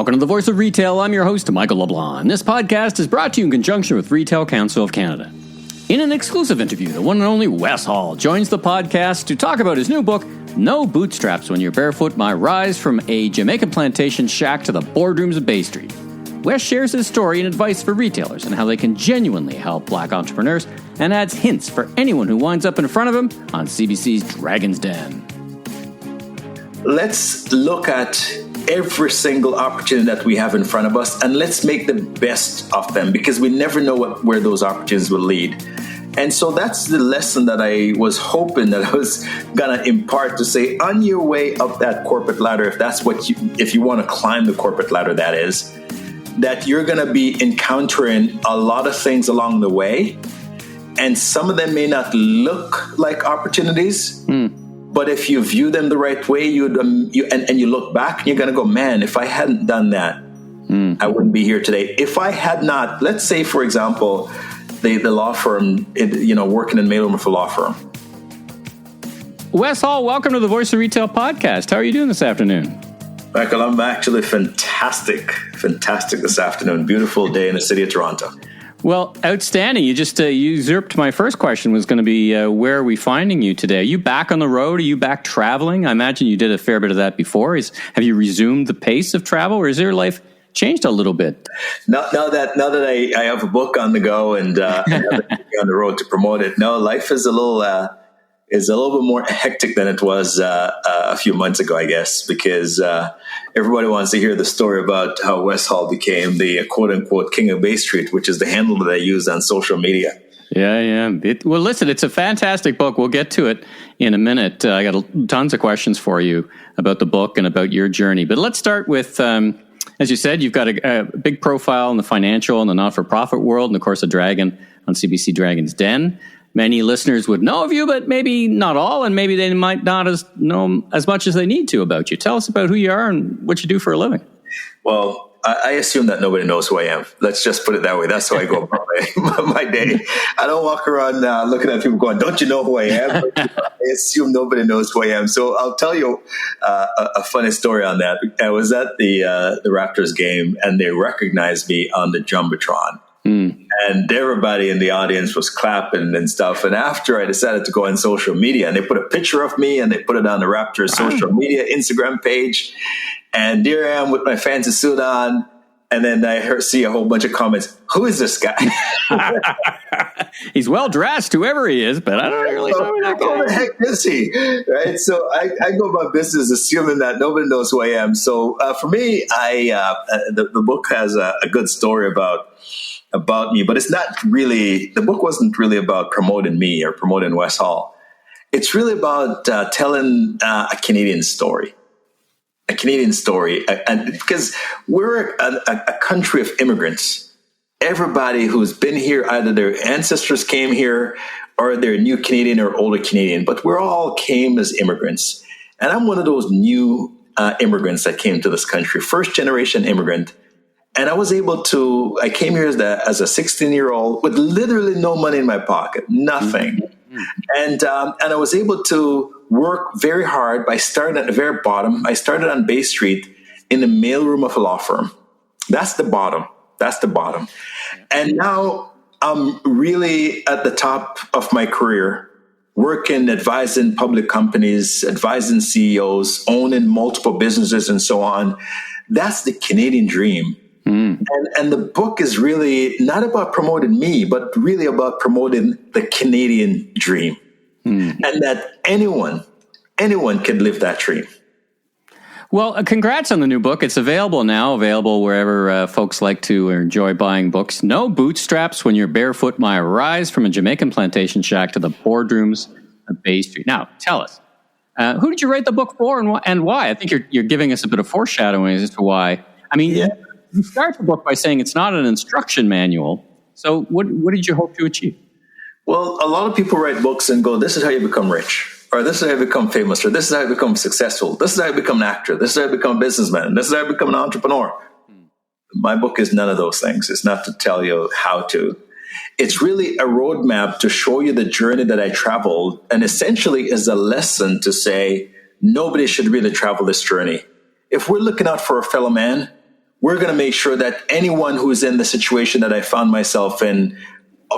Welcome to the Voice of Retail. I'm your host, Michael LeBlanc. This podcast is brought to you in conjunction with Retail Council of Canada. In an exclusive interview, the one and only Wes Hall joins the podcast to talk about his new book, No Bootstraps When You're Barefoot, My Rise from a Jamaican Plantation Shack to the Boardrooms of Bay Street. Wes shares his story and advice for retailers and how they can genuinely help Black entrepreneurs, and adds hints for anyone who winds up in front of him on CBC's Dragon's Den. Let's look at every single opportunity that we have in front of us, and let's make the best of them, because we never know where those opportunities will lead. And so that's the lesson that I was hoping that I was going to impart, to say, on your way up that corporate ladder, if you want to climb the corporate ladder, that is, that you're going to be encountering a lot of things along the way. And some of them may not look like opportunities, but if you view them the right way, you look back, and you're going to go, man, if I hadn't done that, I wouldn't be here today. If I had not, let's say, for example, the law firm, working in mailroom of a law firm. Wes Hall, welcome to the Voice of Retail podcast. How are you doing this afternoon? Michael, I'm actually fantastic this afternoon. Beautiful day in the city of Toronto. Well, outstanding. You just usurped my first question, was going to be, where are we finding you today? Are you back on the road? Are you back traveling? I imagine you did a fair bit of that before. Have you resumed the pace of travel, or is your life changed a little bit? Now that I have a book on the go and on the road to promote it, no, life is a little bit more hectic than it was a few months ago, I guess, because everybody wants to hear the story about how Wes Hall became the quote-unquote king of Bay Street, which is the handle that I use on social media. Yeah. Well, listen, it's a fantastic book. We'll get to it in a minute. I got tons of questions for you about the book and about your journey. But let's start with, as you said, you've got a big profile in the financial and the not-for-profit world, and of course, a dragon on CBC Dragon's Den. Many listeners would know of you, but maybe not all, and maybe they might not know as much as they need to about you. Tell us about who you are and what you do for a living. Well, I assume that nobody knows who I am. Let's just put it that way. That's how I go about my day. I don't walk around looking at people going, don't you know who I am? I assume nobody knows who I am. So I'll tell you a funny story on that. I was at the Raptors game, and they recognized me on the Jumbotron. And everybody in the audience was clapping and stuff. And after I decided to go on social media, and they put a picture of me and they put it on the Raptors social media Instagram page. And there I am with my fancy suit on. And then I see a whole bunch of comments. Who is this guy? He's well dressed, whoever he is, but I don't really know who that guy is. Who the heck is he? Right. So I go about business assuming that nobody knows who I am. So for me, the book has a good story about me, but it's not really, the book wasn't really about promoting me or promoting Wes Hall. It's really about telling a Canadian story. And because we're a country of immigrants. Everybody who's been here, either their ancestors came here or they're new Canadian or older Canadian, but we all came as immigrants. And I'm one of those new immigrants that came to this country, first generation immigrant. And I came here as a 16-year-old with literally no money in my pocket, nothing. And I was able to work very hard by starting at the very bottom. I started on Bay Street in the mailroom of a law firm. That's the bottom. And now I'm really at the top of my career, working, advising public companies, advising CEOs, owning multiple businesses and so on. That's the Canadian dream. And the book is really not about promoting me, but really about promoting the Canadian dream. And that anyone can live that dream. Well, congrats on the new book. It's available wherever folks like to enjoy buying books. No Bootstraps When You're Barefoot, My Rise from a Jamaican Plantation Shack to the Boardrooms of Bay Street. Now, tell us, who did you write the book for and why? I think you're giving us a bit of foreshadowing as to why. I mean, you start the book by saying it's not an instruction manual. So what did you hope to achieve? Well, a lot of people write books and go, this is how you become rich, or this is how you become famous, or this is how you become successful. This is how you become an actor. This is how you become a businessman. This is how you become an entrepreneur. My book is none of those things. It's not to tell you how to. It's really a roadmap to show you the journey that I traveled, and essentially is a lesson to say nobody should really travel this journey. If we're looking out for a fellow man, we're going to make sure that anyone who's in the situation that I found myself in,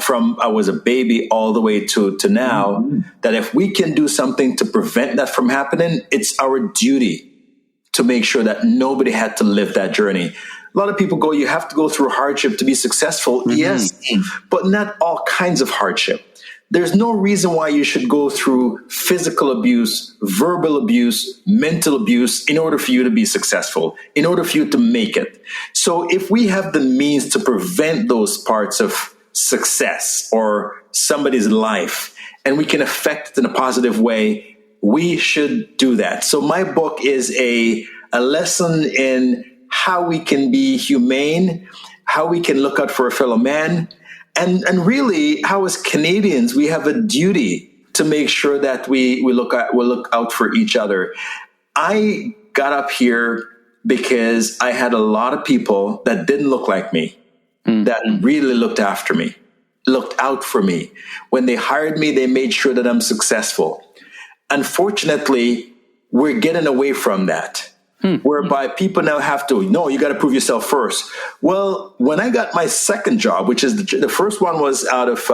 from I was a baby all the way to now, that if we can do something to prevent that from happening, it's our duty to make sure that nobody had to live that journey. A lot of people go, you have to go through hardship to be successful. Yes, but not all kinds of hardship. There's no reason why you should go through physical abuse, verbal abuse, mental abuse in order for you to be successful, in order for you to make it. So if we have the means to prevent those parts of success or somebody's life, and we can affect it in a positive way, we should do that. So my book is a lesson in how we can be humane, how we can look out for a fellow man, and really how as Canadians we have a duty to make sure that we look out for each other. I got up here because I had a lot of people that didn't look like me, that really looked after me, looked out for me. When they hired me, they made sure that I'm successful. Unfortunately, we're getting away from that. Whereby people now have to, no, you got to prove yourself first. Well, when I got my second job, which is the first one was out of,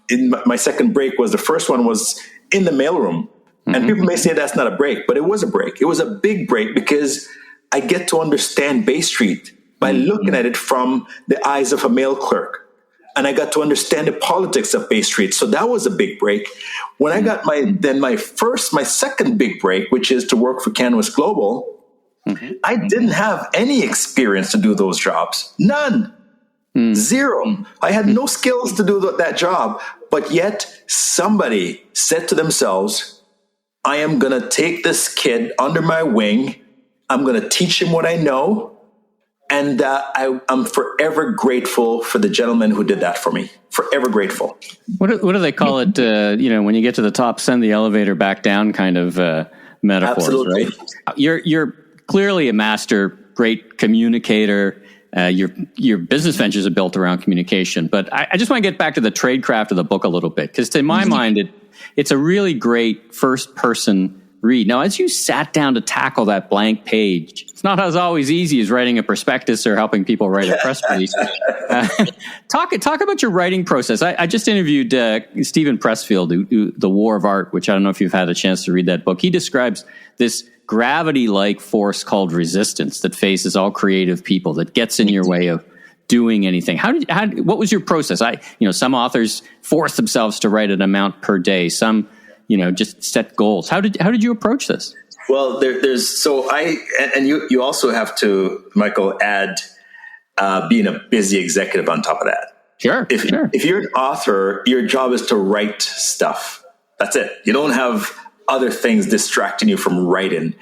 in my second break was, the first one was in the mailroom. And people may say that's not a break, but it was a break. It was a big break because I get to understand Bay Street by looking at it from the eyes of a mail clerk. And I got to understand the politics of Bay Street. So that was a big break. When I got my second big break, which is to work for CanWest Global, I didn't have any experience to do those jobs. None. Zero. I had no skills to do that job. But yet somebody said to themselves, I am going to take this kid under my wing. I'm going to teach him what I know. And I'm forever grateful for the gentleman who did that for me. Forever grateful. What do they call it? When you get to the top, send the elevator back down kind of metaphors, Absolutely. Right? You're clearly a master, great communicator. Your business ventures are built around communication. But I just want to get back to the tradecraft of the book a little bit, because to my mind, it's a really great first-person read. Now, as you sat down to tackle that blank page, it's not as always easy as writing a prospectus or helping people write a press release. Talk about your writing process. I just interviewed Stephen Pressfield, who The War of Art, which I don't know if you've had a chance to read that book. He describes this gravity-like force called resistance that faces all creative people, that gets in your way of doing anything. What was your process? Some authors force themselves to write an amount per day. Some just set goals. How did you approach this? Well, you also have to, Michael, add being a busy executive on top of that. Sure. If you're an author, your job is to write stuff. That's it. You don't have other things distracting you from writing.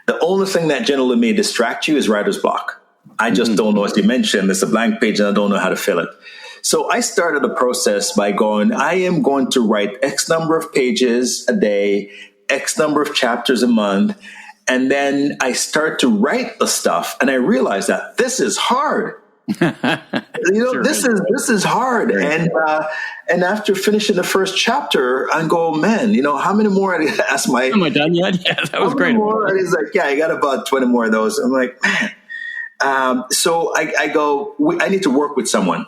The only thing that generally may distract you is writer's block. I just don't know, as you mentioned, it's a blank page and I don't know how to fill it. So I started the process by going, I am going to write X number of pages a day, X number of chapters a month. And then I start to write the stuff and I realize that this is hard. This is hard. And after finishing the first chapter, I go, man, how many more? I asked am I done yet? Yeah, that was great. More? And he's like, yeah, I got about 20 more of those. I'm like, man. So I go, I need to work with someone.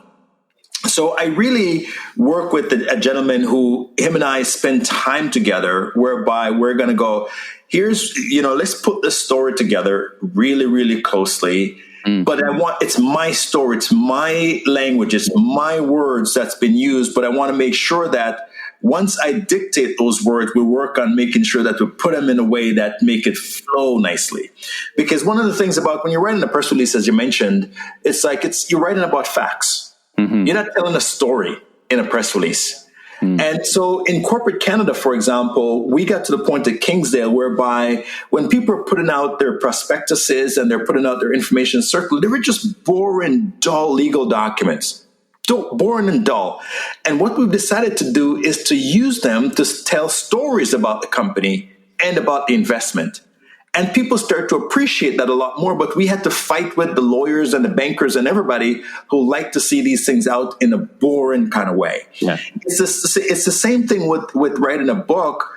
So I really work with a gentleman who, him and I spend time together, whereby we're going to go, let's put this story together really, really closely. But it's my story, it's my language, it's my words that's been used. But I want to make sure that once I dictate those words, we work on making sure that we put them in a way that make it flow nicely. Because one of the things about when you're writing a press release, as you mentioned, you're writing about facts. You're not telling a story in a press release. And so in corporate Canada, for example, we got to the point at Kingsdale whereby when people are putting out their prospectuses and they're putting out their information circular, they were just boring, dull legal documents. Boring and dull. And what we've decided to do is to use them to tell stories about the company and about the investment. And people start to appreciate that a lot more, but we had to fight with the lawyers and the bankers and everybody who like to see these things out in a boring kind of way. Yeah. It's the same thing with writing a book.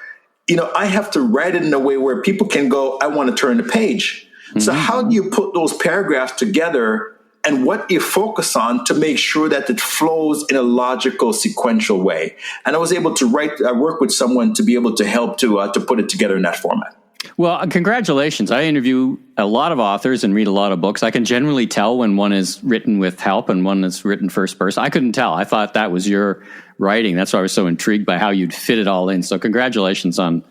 I have to write it in a way where people can go, I want to turn the page. So how do you put those paragraphs together, and what do you focus on to make sure that it flows in a logical, sequential way? And I was able to work with someone to be able to help to put it together in that format. Well, congratulations. I interview a lot of authors and read a lot of books. I can generally tell when one is written with help and one is written first person. I couldn't tell. I thought that was your writing. That's why I was so intrigued by how you'd fit it all in. So congratulations on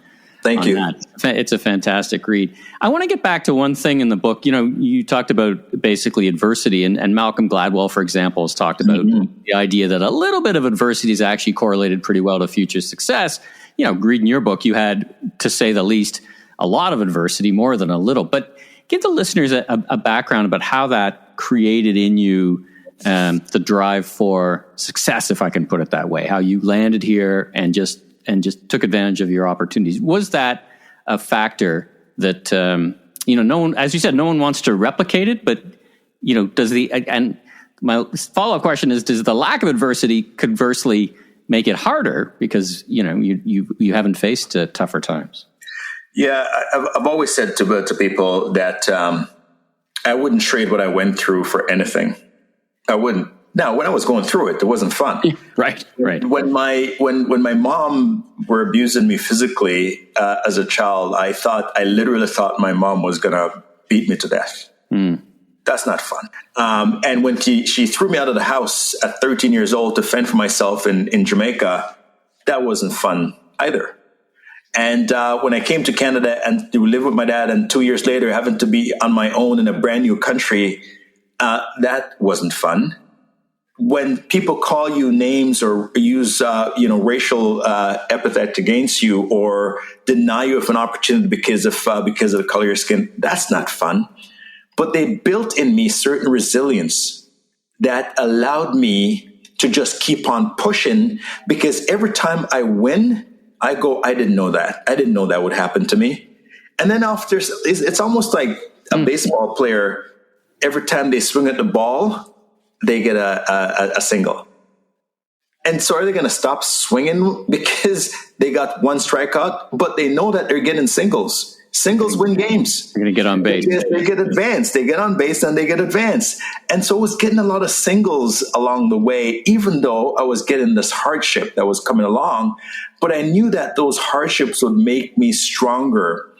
Thank you. that. It's a fantastic read. I want to get back to one thing in the book. You know, you talked about basically adversity, and Malcolm Gladwell, for example, has talked about the idea that a little bit of adversity is actually correlated pretty well to future success. You know, reading your book, you had, to say the least, a lot of adversity, more than a little. But give the listeners a background about how that created in you the drive for success, if I can put it that way. How you landed here and just took advantage of your opportunities. Was that a factor that no one, as you said, no one wants to replicate it, but and my follow-up question is, does the lack of adversity conversely make it harder because you haven't faced tougher times? Yeah, I've always said to people that I wouldn't trade what I went through for anything. I wouldn't. Now, when I was going through it wasn't fun. Right. When my mom were abusing me physically as a child, I literally thought my mom was going to beat me to death. That's not fun. And when she threw me out of the house at 13 years old to fend for myself in Jamaica, that wasn't fun either. And when I came to Canada and to live with my dad, and 2 years later having to be on my own in a brand new country, that wasn't fun. When people call you names or use racial epithet against you, or deny you of an opportunity because of the color of your skin, that's not fun. But they built in me certain resilience that allowed me to just keep on pushing, because every time I win, I go, I didn't know that. I didn't know that would happen to me. And then after, it's almost like a baseball player. Every time they swing at the ball, they get a single. And so are they going to stop swinging because they got one strikeout? But they know that they're getting singles. Singles win games. They're going to get on base. They get advanced. They get on base and they get advanced. And so I was getting a lot of singles along the way, even though I was getting this hardship that was coming along. But I knew that those hardships would make me stronger.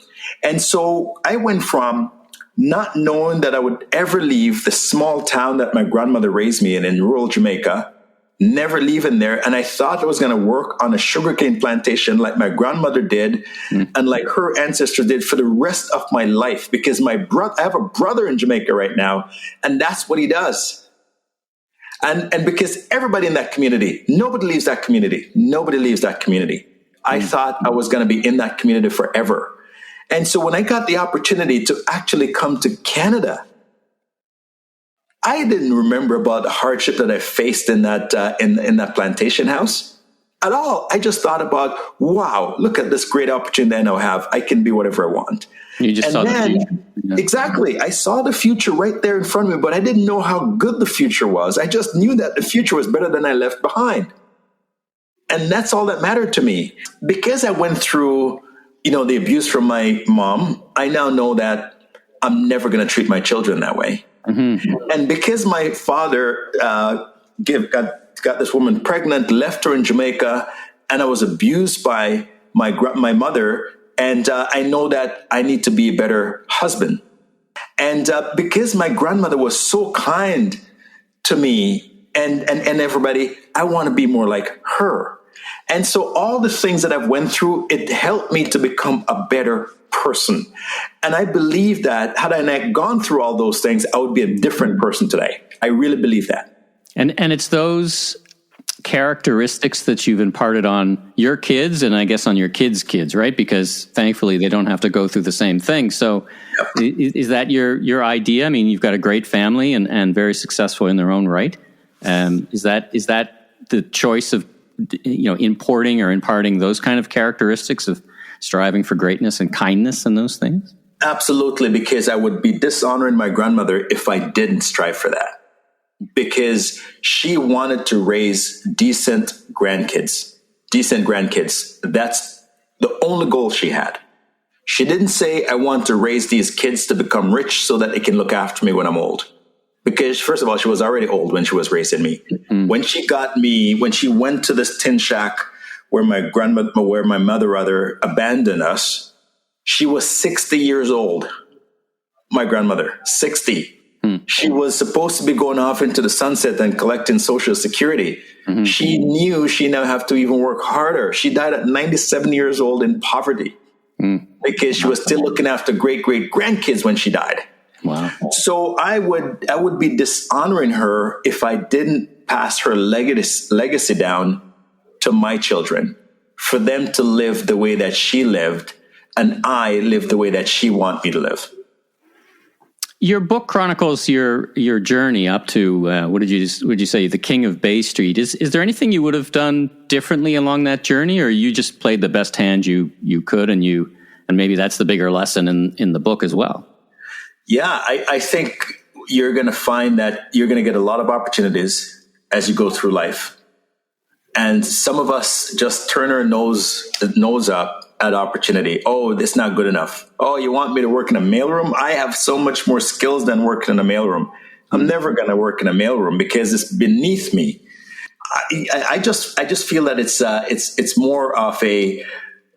And so I went from not knowing that I would ever leave the small town that my grandmother raised me in rural Jamaica, never leaving there. And I thought I was going to work on a sugarcane plantation like my grandmother did and like her ancestors did for the rest of my life, because I have a brother in Jamaica right now, and that's what he does. And because everybody in that community, nobody leaves that community. I thought I was going to be in that community forever. And so when I got the opportunity to actually come to Canada, I didn't remember about the hardship that I faced in that in that plantation house at all. I just thought about, wow, look at this great opportunity I now have. I can be whatever I want. You just saw the future. Yeah. Exactly. I saw the future right there in front of me, but I didn't know how good the future was. I just knew that the future was better than I left behind. And that's all that mattered to me. Because I went through, the abuse from my mom, I now know that I'm never going to treat my children that way. Mm-hmm. And because my father got this woman pregnant, left her in Jamaica, and I was abused by my mother, and I know that I need to be a better husband. And because my grandmother was so kind to me and everybody, I want to be more like her. And so all the things that I've went through, it helped me to become a better person. And I believe that had I not gone through all those things, I would be a different person today. I really believe that. And it's those characteristics that you've imparted on your kids, and I guess on your kids' kids, right? Because thankfully they don't have to go through the same thing. So is that your idea? I mean, you've got a great family and very successful in their own right. Is that the choice of importing or imparting those kind of characteristics of striving for greatness and kindness and those things? Absolutely, because I would be dishonoring my grandmother if I didn't strive for that. Because she wanted to raise decent grandkids. That's the only goal she had. She didn't say, I want to raise these kids to become rich so that they can look after me when I'm old. Because first of all, she was already old when she was raising me. Mm-hmm. When she went to this tin shack where my mother rather abandoned us, she was 60 years old. My grandmother, 60. She was supposed to be going off into the sunset and collecting Social Security. Mm-hmm. She knew she now have to even work harder. She died at 97 years old in poverty because she was still looking after great-great-grandkids when she died. Wow. So I would be dishonoring her if I didn't pass her legacy down to my children, for them to live the way that she lived and I live the way that she wants me to live. Your book chronicles your journey up to would you say the King of Bay Street. Is there anything you would have done differently along that journey, or you just played the best hand you could, and maybe that's the bigger lesson in the book as well? Yeah, I think you're going to find that you're going to get a lot of opportunities as you go through life, and some of us just turn our nose up at opportunity. Oh, this is not good enough. Oh, you want me to work in a mailroom? I have so much more skills than working in a mailroom. I'm never going to work in a mailroom because it's beneath me. I just feel that it's more of a,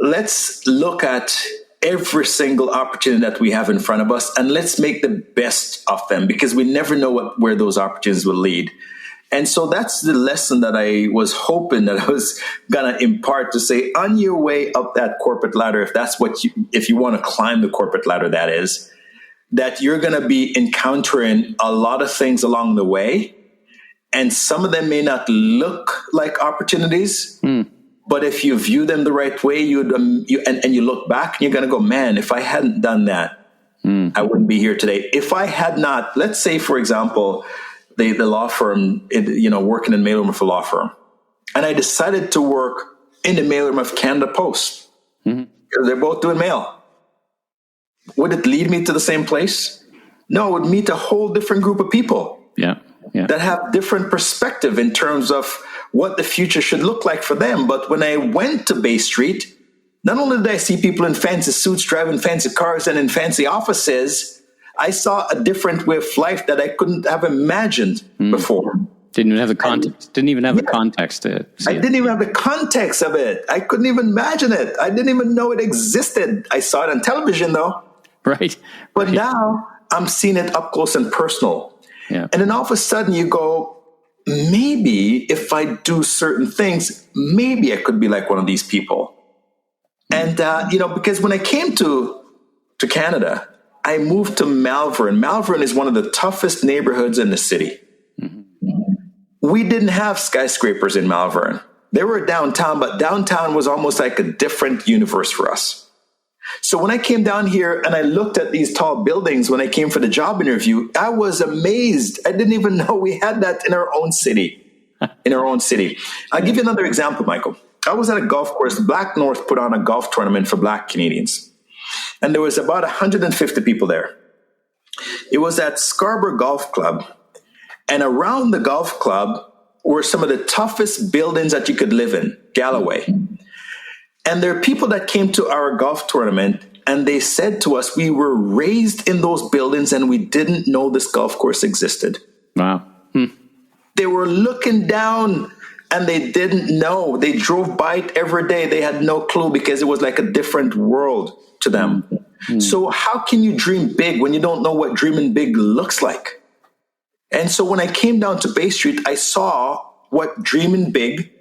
let's look at every single opportunity that we have in front of us and let's make the best of them, because we never know where those opportunities will lead. And so that's the lesson that I was hoping that I was going to impart, to say, on your way up that corporate ladder, if you want to climb the corporate ladder, that is, that you're going to be encountering a lot of things along the way. And some of them may not look like opportunities, but if you view them the right way, you look back and you're going to go, man, if I hadn't done that, I wouldn't be here today. If I had not, let's say, for example, the law firm, working in mailroom for law firm. And I decided to work in the mailroom of Canada Post because they're both doing mail. Would it lead me to the same place? No, it would meet a whole different group of people that have different perspective in terms of what the future should look like for them. But when I went to Bay Street, not only did I see people in fancy suits driving fancy cars and in fancy offices, I saw a different way of life that I couldn't have imagined before. Didn't even have the context. The context to see I didn't even have the context of it. I couldn't even imagine it. I didn't even know it existed. I saw it on television, though. Right. But now I'm seeing it up close and personal. Yeah. And then all of a sudden you go, maybe if I do certain things, maybe I could be like one of these people. And, because when I came to Canada, I moved to Malvern. Malvern is one of the toughest neighborhoods in the city. We didn't have skyscrapers in Malvern. They were downtown, but downtown was almost like a different universe for us. So when I came down here and I looked at these tall buildings when I came for the job interview, I was amazed. I didn't even know we had that in our own city. I'll give you another example, Michael. I was at a golf course. Black North put on a golf tournament for Black Canadians. And there was about 150 people there. It was at Scarborough Golf Club. And around the golf club were some of the toughest buildings that you could live in, Galloway. And there are people that came to our golf tournament and they said to us, we were raised in those buildings and we didn't know this golf course existed. Wow. They were looking down and they didn't know. They drove by it every day. They had no clue because it was like a different world to them. So how can you dream big when you don't know what dreaming big looks like? And so when I came down to Bay Street, I saw what dreaming big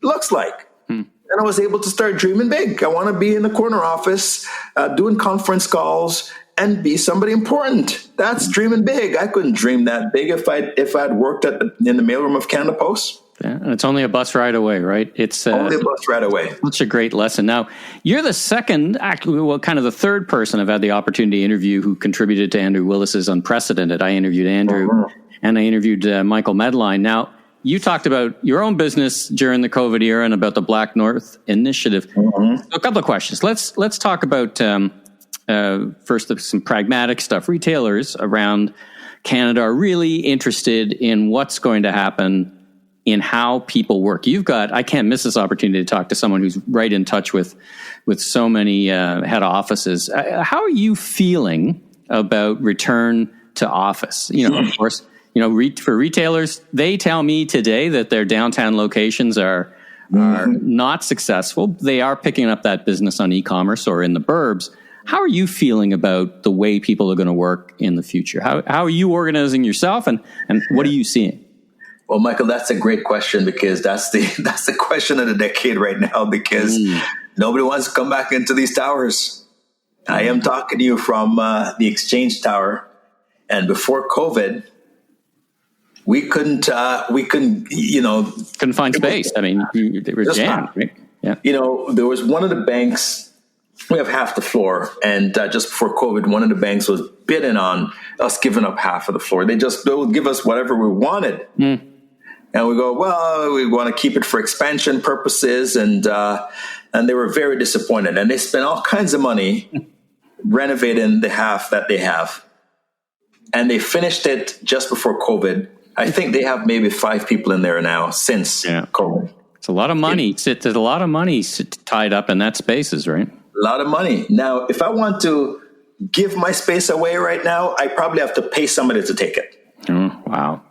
looks like. And I was able to start dreaming big. I want to be in the corner office, doing conference calls and be somebody important. That's dreaming big. I couldn't dream that big if I'd worked in the mailroom of Canada Post. Yeah, and it's only a bus ride away, right? It's only a bus ride away. Such a great lesson. Now, you're the second, kind of the third person I've had the opportunity to interview who contributed to Andrew Willis's Unprecedented. I interviewed Andrew, and I interviewed Michael Medline. Now, you talked about your own business during the COVID era and about the Black North Initiative. So a couple of questions. Let's talk about first some pragmatic stuff. Retailers around Canada are really interested in what's going to happen in how people work. I can't miss this opportunity to talk to someone who's right in touch with so many head offices. How are you feeling about return to office? Of course, for retailers, they tell me today that their downtown locations are not successful. They are picking up that business on e-commerce or in the burbs. How are you feeling about the way people are going to work in the future? How are you organizing yourself, and what are you seeing? Well, Michael, that's a great question, because that's the question of the decade right now, because nobody wants to come back into these towers. I am talking to you from the Exchange Tower, and before COVID, we couldn't find space. I mean, they were jammed, right? Yeah. There was one of the banks. We have half the floor, and just before COVID, one of the banks was bidding on us giving up half of the floor. They would give us whatever we wanted. And we go, well, we want to keep it for expansion purposes. And they were very disappointed. And they spent all kinds of money renovating the half that they have. And they finished it just before COVID. I think they have maybe 5 people in there now since COVID. It's a lot of money. There's a lot of money tied up in that spaces, right? A lot of money. Now, if I want to give my space away right now, I probably have to pay somebody to take it. Wow.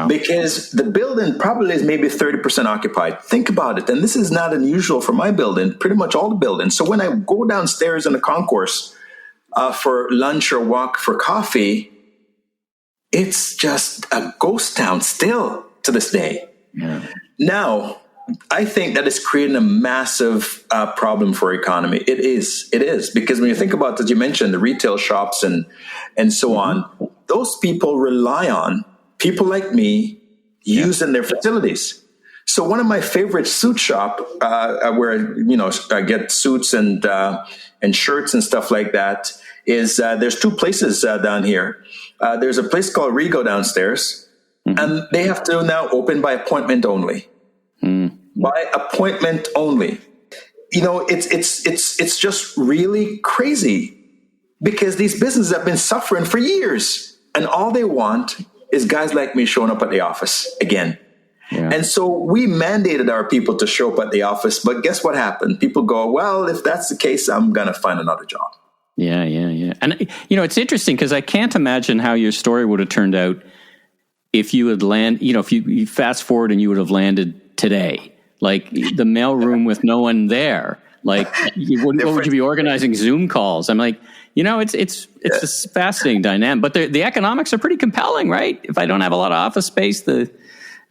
Because the building probably is maybe 30% occupied. Think about it. And this is not unusual for my building, pretty much all the buildings. So when I go downstairs in the concourse for lunch or walk for coffee, it's just a ghost town still to this day. Yeah. Now, I think that is creating a massive problem for our economy. It is because when you think about, as you mentioned, the retail shops and so on, those people rely on people like me using their facilities. So one of my favorite suit shop, where I get suits and shirts and stuff like that, is there's 2 places down here. There's a place called Rego downstairs, and they have to now open by appointment only. By appointment only. It's just really crazy, because these businesses have been suffering for years, and all they want is guys like me showing up at the office again. Yeah. And so we mandated our people to show up at the office, but guess what happened? People go, well, if that's the case, I'm going to find another job. Yeah. And, it's interesting, because I can't imagine how your story would have turned out if you had if you fast forward and you would have landed today, like the mailroom with no one there. Like, what would you be organizing Zoom calls? I'm like, it's a fascinating dynamic, but the economics are pretty compelling, right? If I don't have a lot of office space, I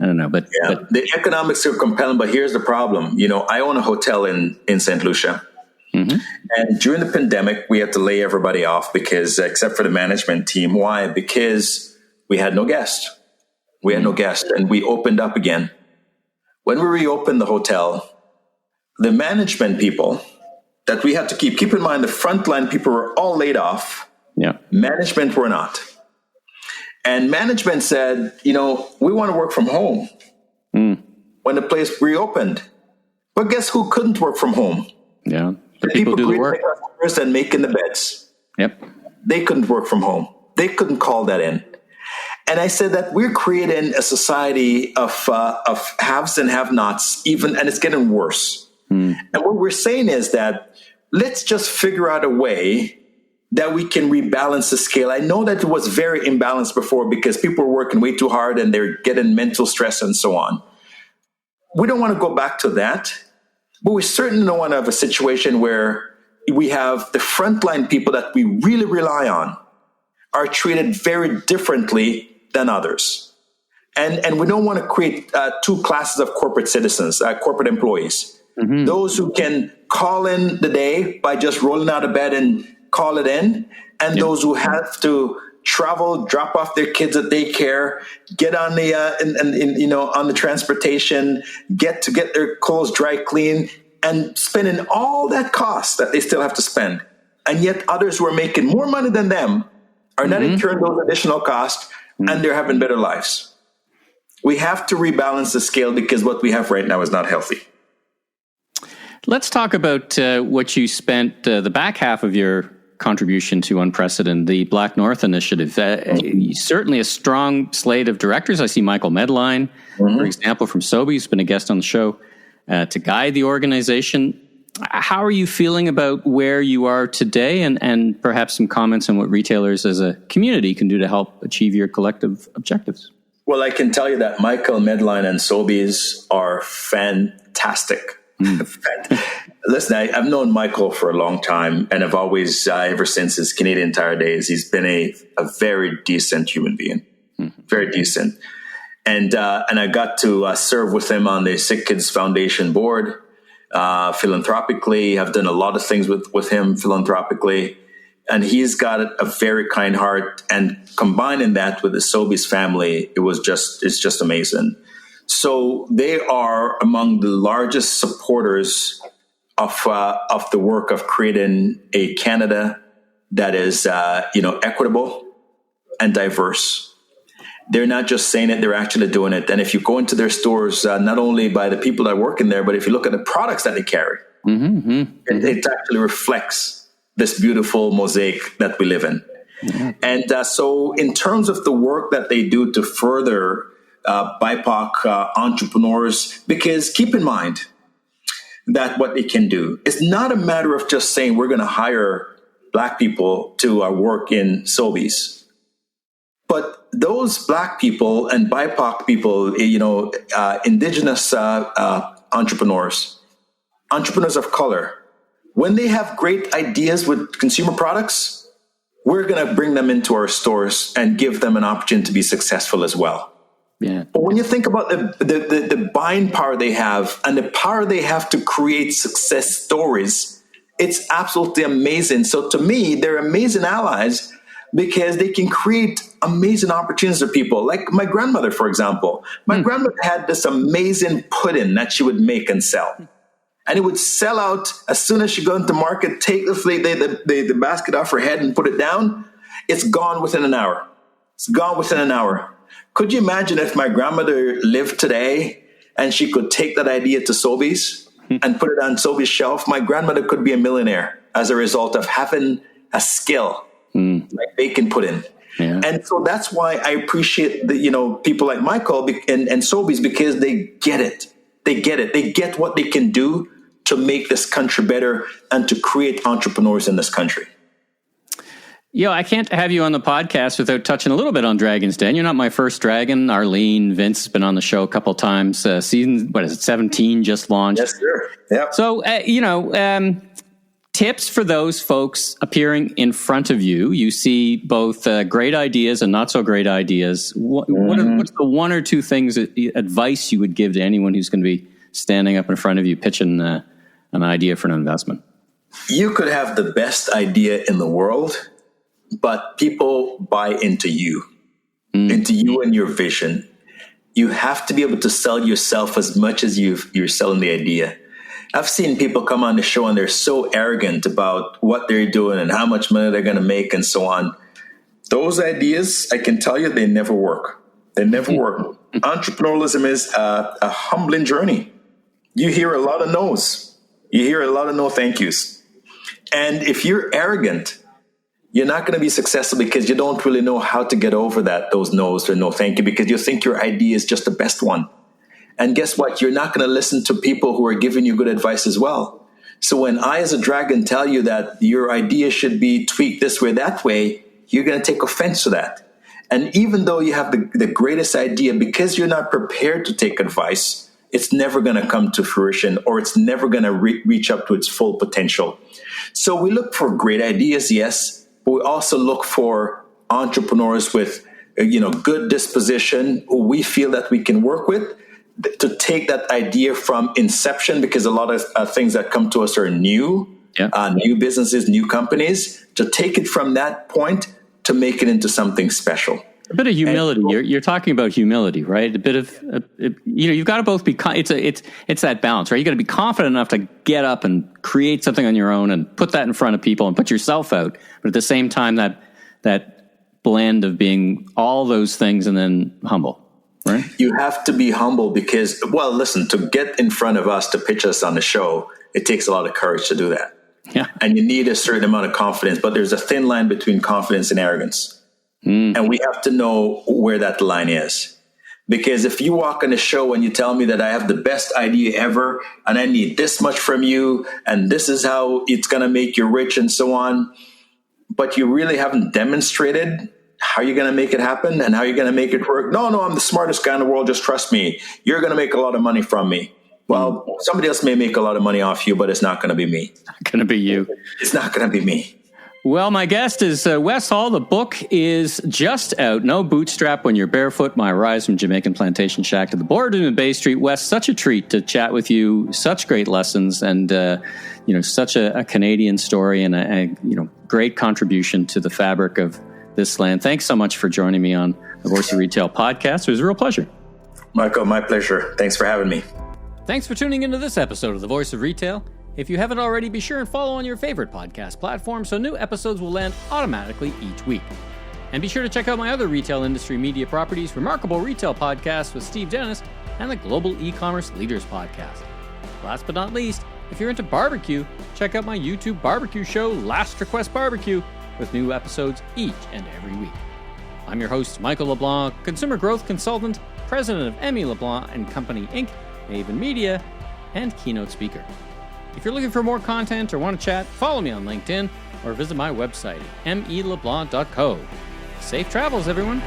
don't know, but the economics are compelling. But here's the problem. I own a hotel in St. Lucia, and during the pandemic, we had to lay everybody off except for the management team. Why? Because we had no guests. And we opened up again. When we reopened the hotel, the management people that we had to keep in mind, the frontline people were all laid off. Yeah. Management were not. And management said, we want to work from home when the place reopened. But guess who couldn't work from home? Yeah. The people do the work. And making the beds. Yep. They couldn't work from home. They couldn't call that in. And I said that we're creating a society of haves and have-nots, and it's getting worse. And what we're saying is that let's just figure out a way that we can rebalance the scale. I know that it was very imbalanced before because people were working way too hard and they're getting mental stress and so on. We don't want to go back to that, but we certainly don't want to have a situation where we have the frontline people that we really rely on are treated very differently than others. And we don't want to create 2 classes of corporate citizens, corporate employees. Those who can call in the day by just rolling out of bed and call it in, and those who have to travel, drop off their kids at daycare, get on the on the transportation, get their clothes dry clean, and spending all that cost that they still have to spend. And yet others who are making more money than them are not incurring those additional costs, and they're having better lives. We have to rebalance the scale, because what we have right now is not healthy. Let's talk about what you spent the back half of your contribution to Unprecedented, the Black North Initiative. Certainly a strong slate of directors. I see Michael LeBlanc, for example, from Sobeys, who's been a guest on the show, to guide the organization. How are you feeling about where you are today, and perhaps some comments on what retailers as a community can do to help achieve your collective objectives? Well, I can tell you that Michael LeBlanc and Sobeys are fantastic. Listen, I've known Michael for a long time, and I've always, ever since his Canadian Tire days, he's been a very decent human being, very decent. And I got to serve with him on the Sick Kids Foundation board philanthropically. I've done a lot of things with him philanthropically, and he's got a very kind heart. And combining that with the Sobeys family, it's just amazing. So they are among the largest supporters of the work of creating a Canada that is, equitable and diverse. They're not just saying it, they're actually doing it. And if you go into their stores, not only by the people that work in there, but if you look at the products that they carry, it actually reflects this beautiful mosaic that we live in. And so in terms of the work that they do to further BIPOC entrepreneurs, because keep in mind that what they can do is not a matter of just saying we're going to hire Black people to work in Sobeys. But those Black people and BIPOC people, indigenous entrepreneurs of color, when they have great ideas with consumer products, we're going to bring them into our stores and give them an opportunity to be successful as well. Yeah. But when you think about the buying power they have and the power they have to create success stories, it's absolutely amazing. So to me, they're amazing allies because they can create amazing opportunities for people. Like my grandmother, for example. My grandmother had this amazing pudding that she would make and sell. And it would sell out as soon as she got into market, take the basket off her head and put it down. It's gone within an hour. It's gone within an hour. Could you imagine if my grandmother lived today and she could take that idea to Sobeys and put it on Sobeys' shelf? My grandmother could be a millionaire as a result of having a skill like baking pudding. Yeah. And so that's why I appreciate people like Michael and Sobeys, because they get it. They get it. They get what they can do to make this country better and to create entrepreneurs in this country. I can't have you on the podcast without touching a little bit on Dragon's Den. You're not my first dragon. Arlene, Vince has been on the show a couple of times. Season, 17 just launched. Yes, sir. Yep. So, tips for those folks appearing in front of you. You see both great ideas and not so great ideas. What's the one or two things, advice you would give to anyone who's going to be standing up in front of you pitching an idea for an investment? You could have the best idea in the world, but people buy into you and your vision. You have to be able to sell yourself as much as you're selling the idea. I've seen people come on the show and they're so arrogant about what they're doing and how much money they're going to make and so on. Those ideas, I can tell you, they never work. They never work. Entrepreneurialism is a humbling journey. You hear a lot of no's. You hear a lot of no thank yous. And if you're arrogant, you're not going to be successful because you don't really know how to get over those no's or no thank you, because you think your idea is just the best one. And guess what? You're not going to listen to people who are giving you good advice as well. So when I, as a dragon, tell you that your idea should be tweaked this way, that way, you're going to take offense to that. And even though you have the greatest idea, because you're not prepared to take advice, it's never going to come to fruition, or it's never going to reach up to its full potential. So we look for great ideas, yes, but we also look for entrepreneurs with, good disposition who we feel that we can work with to take that idea from inception, because a lot of things that come to us are new businesses, new companies, to take it from that point to make it into something special. A bit of humility. You're talking about humility, right? A bit of, you've got to both be, it's that balance, right? You got to be confident enough to get up and create something on your own and put that in front of people and put yourself out. But at the same time, that blend of being all those things and then humble, right? You have to be humble because, to get in front of us, to pitch us on the show, it takes a lot of courage to do that. Yeah. And you need a certain amount of confidence, but there's a thin line between confidence and arrogance. And we have to know where that line is. Because if you walk on a show and you tell me that I have the best idea ever and I need this much from you and this is how it's going to make you rich and so on, but you really haven't demonstrated how you're going to make it happen and how you're going to make it work. No, I'm the smartest guy in the world. Just trust me. You're going to make a lot of money from me. Well, somebody else may make a lot of money off you, but it's not going to be me. Not going to be you. It's not going to be me. Well, my guest is Wes Hall. The book is just out. No Bootstrap When You're Barefoot, My Rise from Jamaican Plantation Shack to the Boardroom in Bay Street. Wes, such a treat to chat with you. Such great lessons and, such a Canadian story and a great contribution to the fabric of this land. Thanks so much for joining me on the Voice of Retail podcast. It was a real pleasure. Michael, my pleasure. Thanks for having me. Thanks for tuning into this episode of The Voice of Retail. If you haven't already, be sure and follow on your favorite podcast platform so new episodes will land automatically each week. And be sure to check out my other retail industry media properties, Remarkable Retail Podcast with Steve Dennis, and the Global E-Commerce Leaders Podcast. Last but not least, if you're into barbecue, check out my YouTube barbecue show, Last Request Barbecue, with new episodes each and every week. I'm your host, Michael LeBlanc, consumer growth consultant, president of M.E. LeBlanc Company Inc, Maven Media, and keynote speaker. If you're looking for more content or want to chat, follow me on LinkedIn or visit my website at meleblanc.co. Safe travels, everyone.